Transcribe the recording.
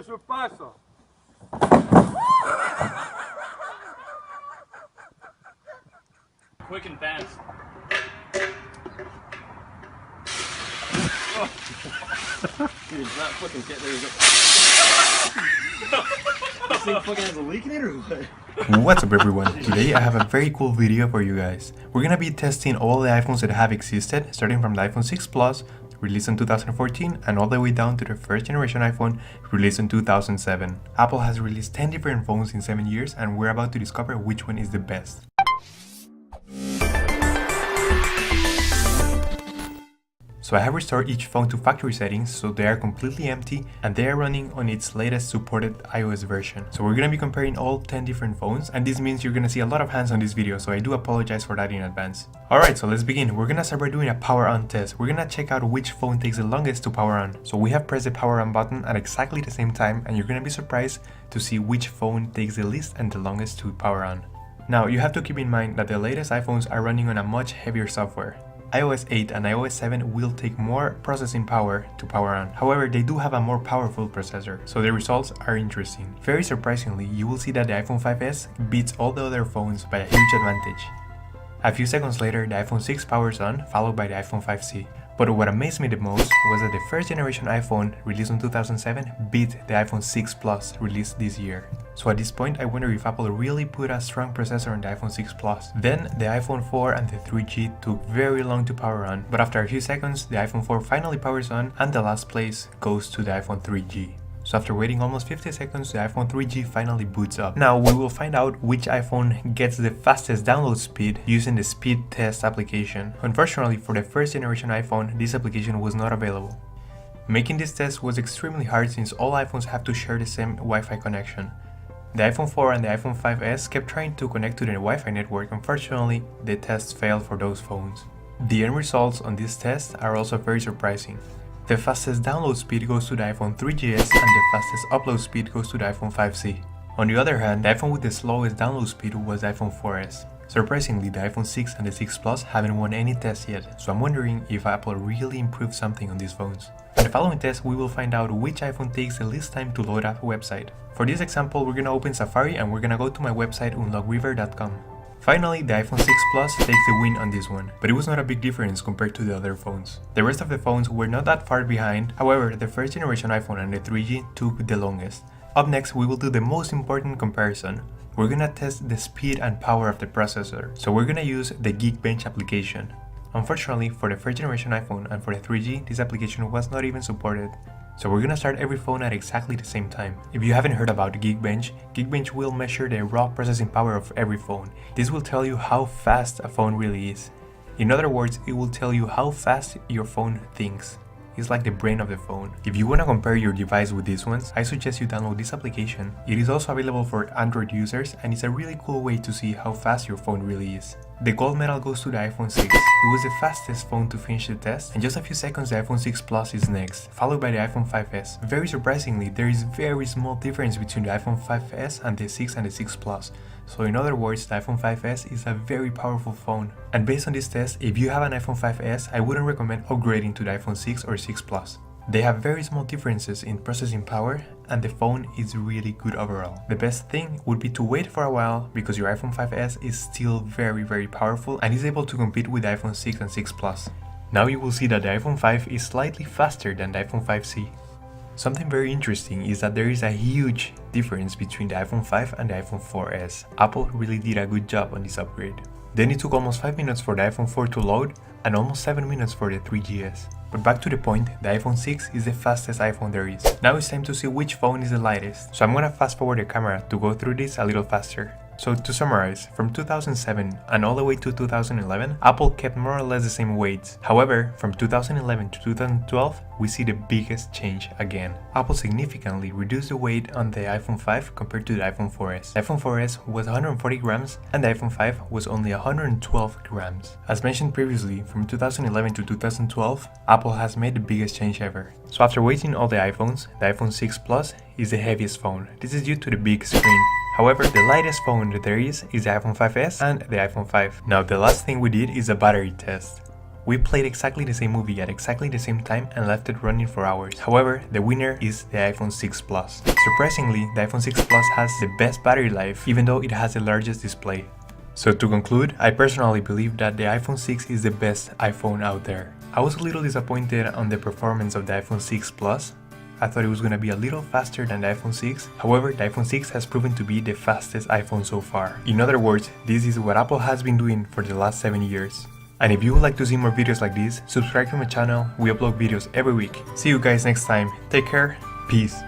Eso pasa. Quick and fast. Dude, it's not fucking get there. This thing fucking has a leak in it or what? What's up everyone, today I have a very cool video for you guys. We're gonna be testing all the iPhones that have existed, starting from the iPhone 6 Plus, released in 2014, and all the way down to the first generation iPhone, released in 2007. Apple has released 10 different phones in 7 years, and we're about to discover which one is the best. So I have restored each phone to factory settings so they are completely empty and they are running on its latest supported iOS version. So we're gonna be comparing all 10 different phones, and this means you're gonna see a lot of hands on this video, so I do apologize for that in advance. Alright, so let's begin. We're gonna start by doing a power on test. We're gonna check out which phone takes the longest to power on. So we have pressed the power on button at exactly the same time, and you're gonna be surprised to see which phone takes the least and the longest to power on. Now you have to keep in mind that the latest iPhones are running on a much heavier software. iOS 8 and iOS 7 will take more processing power to power on. However, they do have a more powerful processor, so the results are interesting. Very surprisingly, you will see that the iPhone 5s beats all the other phones by a huge advantage. A few seconds later, the iPhone 6 powers on, followed by the iPhone 5C. But what amazed me the most was that the first generation iPhone, released in 2007, beat the iPhone 6 Plus, released this year. So at this point, I wonder if Apple really put a strong processor on the iPhone 6 Plus. Then, the iPhone 4 and the 3G took very long to power on, but after a few seconds, the iPhone 4 finally powers on, and the last place goes to the iPhone 3G. So after waiting almost 50 seconds, the iPhone 3G finally boots up. Now we will find out which iPhone gets the fastest download speed using the speed test application. Unfortunately, for the first generation iPhone, this application was not available. Making this test was extremely hard since all iPhones have to share the same Wi-Fi connection. The iPhone 4 and the iPhone 5s kept trying to connect to the Wi-Fi network. Unfortunately, the test failed for those phones. The end results on this test are also very surprising. The fastest download speed goes to the iPhone 3GS and the fastest upload speed goes to the iPhone 5C. On the other hand, the iPhone with the slowest download speed was the iPhone 4S. Surprisingly, the iPhone 6 and the 6 Plus haven't won any tests yet, so I'm wondering if Apple really improved something on these phones. In the following test, we will find out which iPhone takes the least time to load up a website. For this example, we're gonna open Safari and we're gonna go to my website unlockriver.com. Finally, the iPhone 6 Plus takes the win on this one, but it was not a big difference compared to the other phones. The rest of the phones were not that far behind, however, the first generation iPhone and the 3G took the longest. Up next, we will do the most important comparison. We're gonna test the speed and power of the processor, so we're gonna use the Geekbench application. Unfortunately, for the first generation iPhone and for the 3G, this application was not even supported. So we're gonna start every phone at exactly the same time. If you haven't heard about Geekbench, Geekbench will measure the raw processing power of every phone. This will tell you how fast a phone really is. In other words, it will tell you how fast your phone thinks. It's like the brain of the phone. If you wanna compare your device with these ones, I suggest you download this application. It is also available for Android users and it's a really cool way to see how fast your phone really is. The gold medal goes to the iPhone 6. It was the fastest phone to finish the test, and just a few seconds the iPhone 6 Plus is next, followed by the iPhone 5s. Very surprisingly, there is very small difference between the iPhone 5s and the 6 and the 6 Plus. So in other words, the iPhone 5s is a very powerful phone. And based on this test, if you have an iPhone 5s, I wouldn't recommend upgrading to the iPhone 6 or 6 Plus. They have very small differences in processing power, and the phone is really good overall. The best thing would be to wait for a while because your iPhone 5s is still very powerful and is able to compete with the iPhone 6 and 6 Plus. Now you will see that the iPhone 5 is slightly faster than the iPhone 5C. Something very interesting is that there is a huge difference between the iPhone 5 and the iPhone 4S. Apple really did a good job on this upgrade. Then it took almost 5 minutes for the iPhone 4 to load and almost 7 minutes for the 3GS. But back to the point, the iPhone 6 is the fastest iPhone there is. Now it's time to see which phone is the lightest, so I'm gonna fast forward the camera to go through this a little faster. So to summarize, from 2007 and all the way to 2011, Apple kept more or less the same weights. However, from 2011 to 2012, we see the biggest change again. Apple significantly reduced the weight on the iPhone 5 compared to the iPhone 4S. The iPhone 4S was 140 grams and the iPhone 5 was only 112 grams. As mentioned previously, from 2011 to 2012, Apple has made the biggest change ever. So after weighting all the iPhones, the iPhone 6 Plus is the heaviest phone. This is due to the big screen. However, the lightest phone that there is the iPhone 5s and the iPhone 5. Now the last thing we did is a battery test. We played exactly the same movie at exactly the same time and left it running for hours. However, the winner is the iPhone 6 Plus. Surprisingly, the iPhone 6 Plus has the best battery life even though it has the largest display. So to conclude, I personally believe that the iPhone 6 is the best iPhone out there. I was a little disappointed on the performance of the iPhone 6 Plus. I thought it was going to be a little faster than the iPhone 6. However, the iPhone 6 has proven to be the fastest iPhone so far. In other words, this is what Apple has been doing for the last 7 years. And if you would like to see more videos like this, subscribe to my channel. We upload videos every week. See you guys next time. Take care. Peace.